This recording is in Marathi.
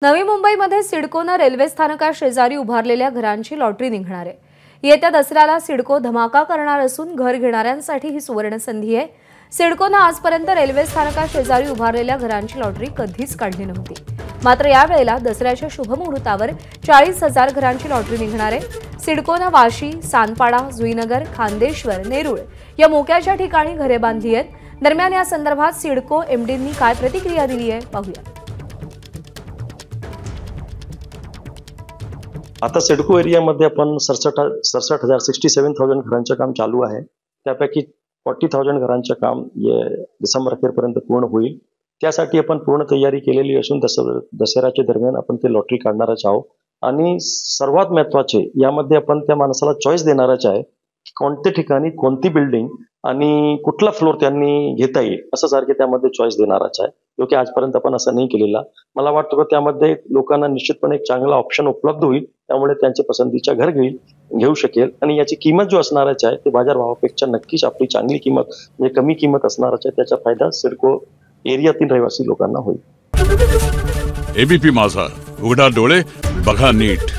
नवी मुंबईमध्ये सिडकोनं रेल्वे स्थानकाशेजारी उभारलेल्या घरांची लॉटरी निघणार आहे। येत्या दसऱ्याला सिडको धमाका करणार असून घर घेणाऱ्यांसाठी ही सुवर्ण संधी आहे। सिडकोनं आजपर्यंत रेल्वे स्थानकाशेजारी उभारलेल्या घरांची लॉटरी कधीच काढली नव्हती। मात्र यावेळेला दसऱ्याच्या शुभ मुहूर्तावर 40,000 घरांची लॉटरी निघणार आहे। सिडकोनं वाशी, सानपाडा, जुईनगर, खांदेश्वर, नेरूळ या मोक्याच्या ठिकाणी घरे बांधली आहेत। दरम्यान या संदर्भात सिडको एमडींनी काय प्रतिक्रिया दिली आहे पाहूया। आता सिडको एरियामध्ये आपण 67,000 घरांचं काम चालू आहे। त्यापैकी 40,000 घरांचं काम डिसेंबर अखेरपर्यंत पूर्ण होईल। त्यासाठी आपण पूर्ण तयारी केलेली असून दसऱ्याच्या दरम्यान आपण ते लॉटरी काढणारच आहोत। आणि सर्वात महत्त्वाचे यामध्ये आपण त्या माणसाला चॉईस देणारच आहे की कोणत्या ठिकाणी कोणती बिल्डिंग आणि कुठला फ्लोर त्यांनी घेता येईल असं सारखे त्यामध्ये चॉईस देणारच आहे, जो की आजपर्यंत आपण असं नाही केलेला। मला वाटतं की त्यामध्ये लोकांना निश्चितपणे एक चांगला ऑप्शन उपलब्ध होईल, त्यामुळे त्यांचे पसंतीच्या घर घेऊ शकेल। आणि याची किंमत जो असणारच आहे ते बाजारभावापेक्षा नक्कीच आपली चांगली किंमत म्हणजे कमी किंमत असणारच आहे। त्याचा फायदा सिडको एरियातील रहिवासी लोकांना होईल। एबीपी माझा, उघडा डोळे बघा नीट।